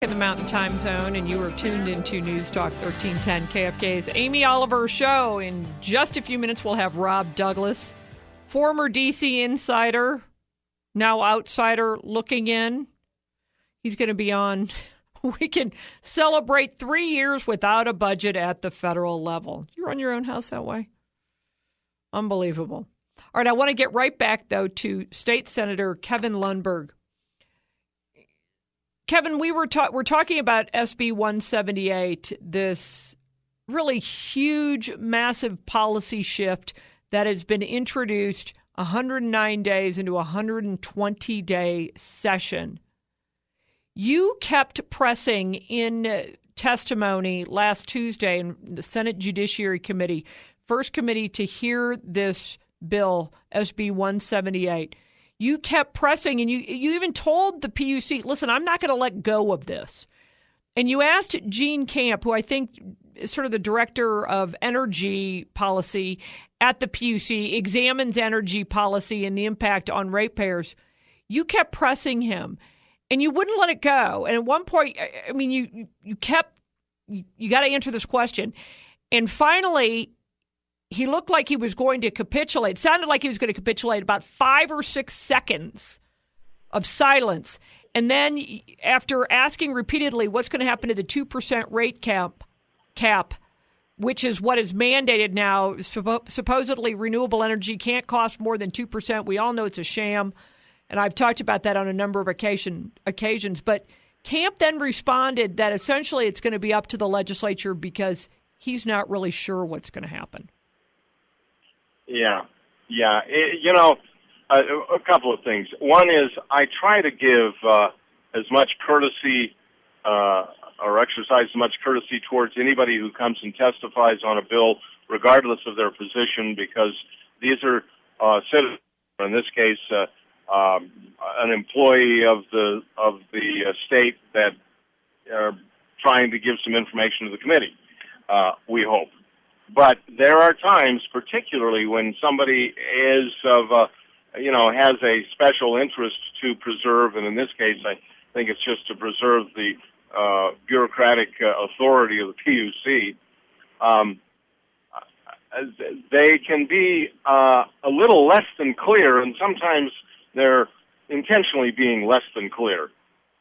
in the Mountain Time Zone, and you are tuned into News Talk 1310 KFK's Amy Oliver Show. In just a few minutes, we'll have Rob Douglas, former D.C. insider, now outsider looking in. He's going to be on. We can celebrate 3 years without a budget at the federal level. You run your own house that way? Unbelievable. All right, I want to get right back, though, to State Senator Kevin Lundberg. Kevin, we're talking about SB 178, this really huge, massive policy shift that has been introduced 109 days into a 120-day session. You kept pressing in testimony last Tuesday in the Senate Judiciary Committee, first committee to hear this bill, SB 178. You kept pressing, and you even told the PUC, listen, I'm not going to let go of this. And you asked Gene Camp, who I think is sort of the director of energy policy at the PUC, examines energy policy and the impact on ratepayers. You kept pressing him, and you wouldn't let it go. And at one point, I mean, you got to answer this question. And finally, he looked like he was going to capitulate. It sounded like he was going to capitulate. About 5 or 6 seconds of silence. And then after asking repeatedly what's going to happen to the 2% rate cap, which is what is mandated now, supposedly renewable energy can't cost more than 2%. We all know it's a sham. And I've talked about that on a number of occasions. But Camp then responded that essentially it's going to be up to the legislature because he's not really sure what's going to happen. Yeah. A couple of things. One is I try to give as much courtesy or exercise as much courtesy towards anybody who comes and testifies on a bill, regardless of their position, because these are citizens, in this case, an employee of the state that are trying to give some information to the committee, we hope. But there are times, particularly when somebody is has a special interest to preserve, and in this case, I think it's just to preserve the bureaucratic authority of the PUC. They can be a little less than clear, and sometimes they're intentionally being less than clear.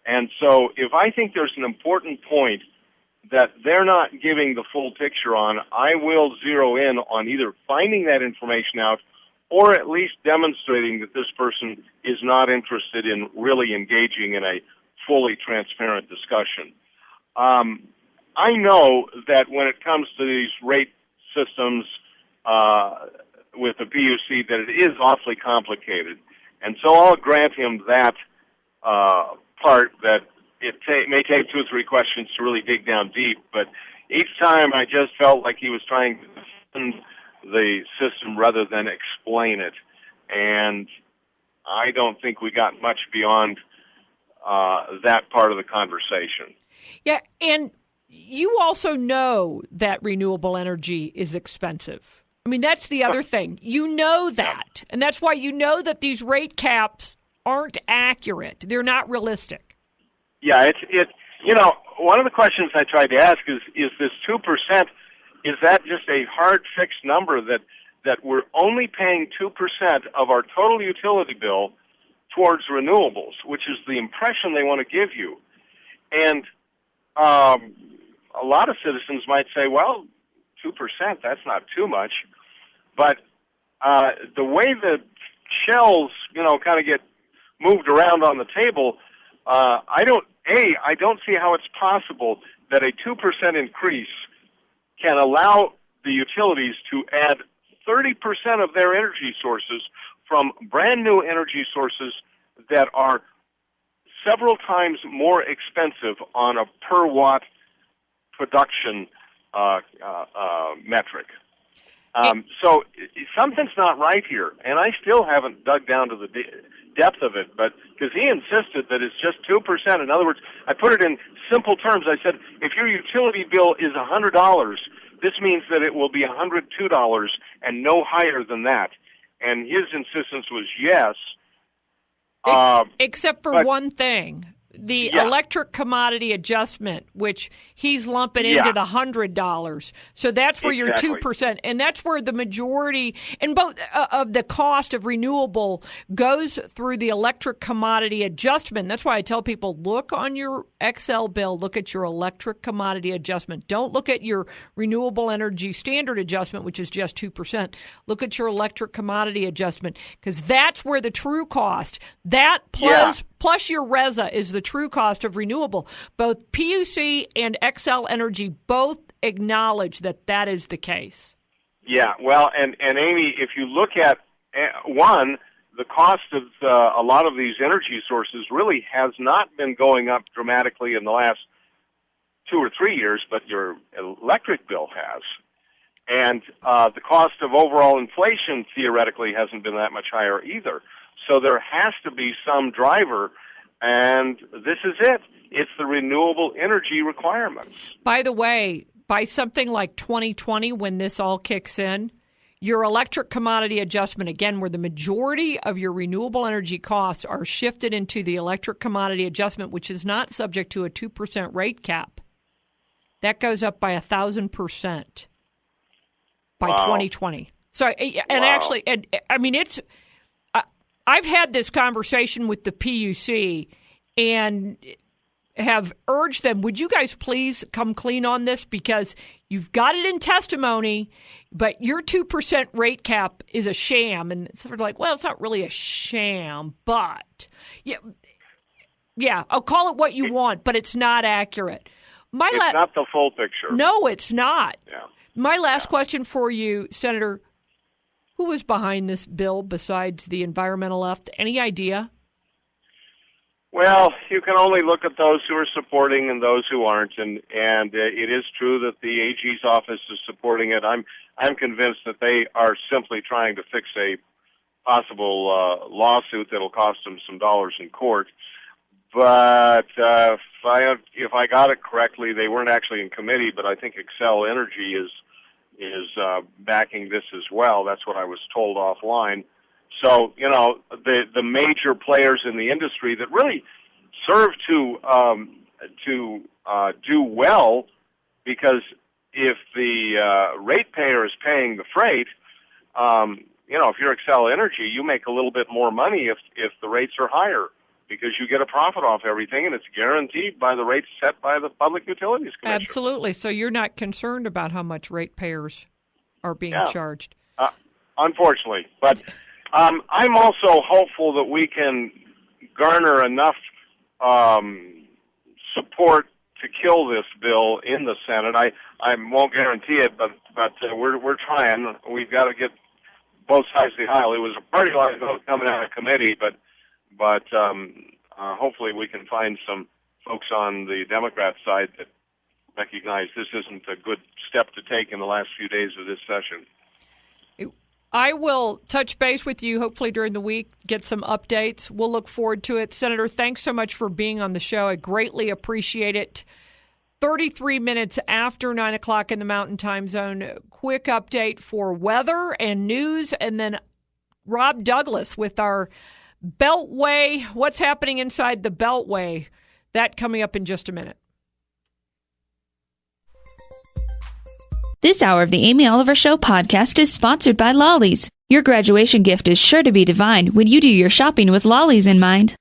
And so if I think there's an important point that they're not giving the full picture on, I will zero in on either finding that information out or at least demonstrating that this person is not interested in really engaging in a fully transparent discussion. I know that when it comes to these rate systems with the PUC, that it is awfully complicated. And so I'll grant him that part, that it may take 2 or 3 questions to really dig down deep, but each time I just felt like he was trying to defend the system rather than explain it. And I don't think we got much beyond that part of the conversation. Yeah, and you also know that renewable energy is expensive. I mean, that's the other thing. You know that, and that's why you know that these rate caps aren't accurate. They're not realistic. Yeah, one of the questions I tried to ask is this 2%, is that just a hard fixed number that we're only paying 2% of our total utility bill towards renewables, which is the impression they want to give you. And a lot of citizens might say, well, 2%, that's not too much. But the way the shells, kind of get moved around on the table, I don't see how it's possible that a 2% increase can allow the utilities to add 30% of their energy sources from brand new energy sources that are several times more expensive on a per watt production metric. So something's not right here, and I still haven't dug down to the depth of it, but because he insisted that it's just 2%. In other words, I put it in simple terms. I said, if your utility bill is $100, this means that it will be $102 and no higher than that. And his insistence was yes. Except for one thing. the electric commodity adjustment, which he's lumping into the $100. So that's where your 2%, and that's where the majority and both of the cost of renewable goes through the electric commodity adjustment. That's why I tell people, look on your Excel bill, look at your electric commodity adjustment. Don't look at your renewable energy standard adjustment, which is just 2%. Look at your electric commodity adjustment, because that's where the true cost, that plus your RESA is the true cost of renewable. Both PUC and Xcel Energy both acknowledge that that is the case. Yeah, well, and Amy, if you look at, one, the cost of a lot of these energy sources really has not been going up dramatically in the last 2 or 3 years, but your electric bill has. And the cost of overall inflation theoretically hasn't been that much higher either. So there has to be some driver, and this is it. It's the renewable energy requirements. By the way, by something like 2020, when this all kicks in, your electric commodity adjustment, again, where the majority of your renewable energy costs are shifted into the electric commodity adjustment, which is not subject to a 2% rate cap, that goes up by 1,000% by 2020. So, and actually, I mean, it's... I've had this conversation with the PUC and have urged them, would you guys please come clean on this, because you've got it in testimony, but your 2% rate cap is a sham. And it's sort of like, well, it's not really a sham, but yeah, I'll call it what you want, but it's not accurate. It's not the full picture. No, it's not. Yeah. My last question for you, Senator, who was behind this bill besides the environmental left? Any idea? Well, you can only look at those who are supporting and those who aren't, and it is true that the AG's office is supporting it. I'm convinced that they are simply trying to fix a possible lawsuit that'll cost them some dollars in court. But if I got it correctly, they weren't actually in committee, but I think Xcel Energy is backing this as well. That's what I was told offline. So, you know, the major players in the industry that really serve to do well, because if the ratepayer is paying the freight, you know, if you're Xcel Energy, you make a little bit more money if the rates are higher, because you get a profit off everything, and it's guaranteed by the rates set by the Public Utilities Commission. Absolutely. So you're not concerned about how much ratepayers are being charged? Unfortunately. But I'm also hopeful that we can garner enough support to kill this bill in the Senate. I won't guarantee it, but we're trying. We've got to get both sides of the aisle. It was a party line vote coming out of committee, but hopefully we can find some folks on the Democrat side that recognize this isn't a good step to take in the last few days of this session. I will touch base with you hopefully during the week, get some updates. We'll look forward to it. Senator, thanks so much for being on the show. I greatly appreciate it. 33 minutes after 9 o'clock in the Mountain Time Zone. Quick update for weather and news, and then Rob Douglas with our Beltway, what's happening inside the Beltway. That coming up in just a minute. This hour of the Amy Oliver Show podcast is sponsored by Lolly's. Your graduation gift is sure to be divine when you do your shopping with Lolly's in mind.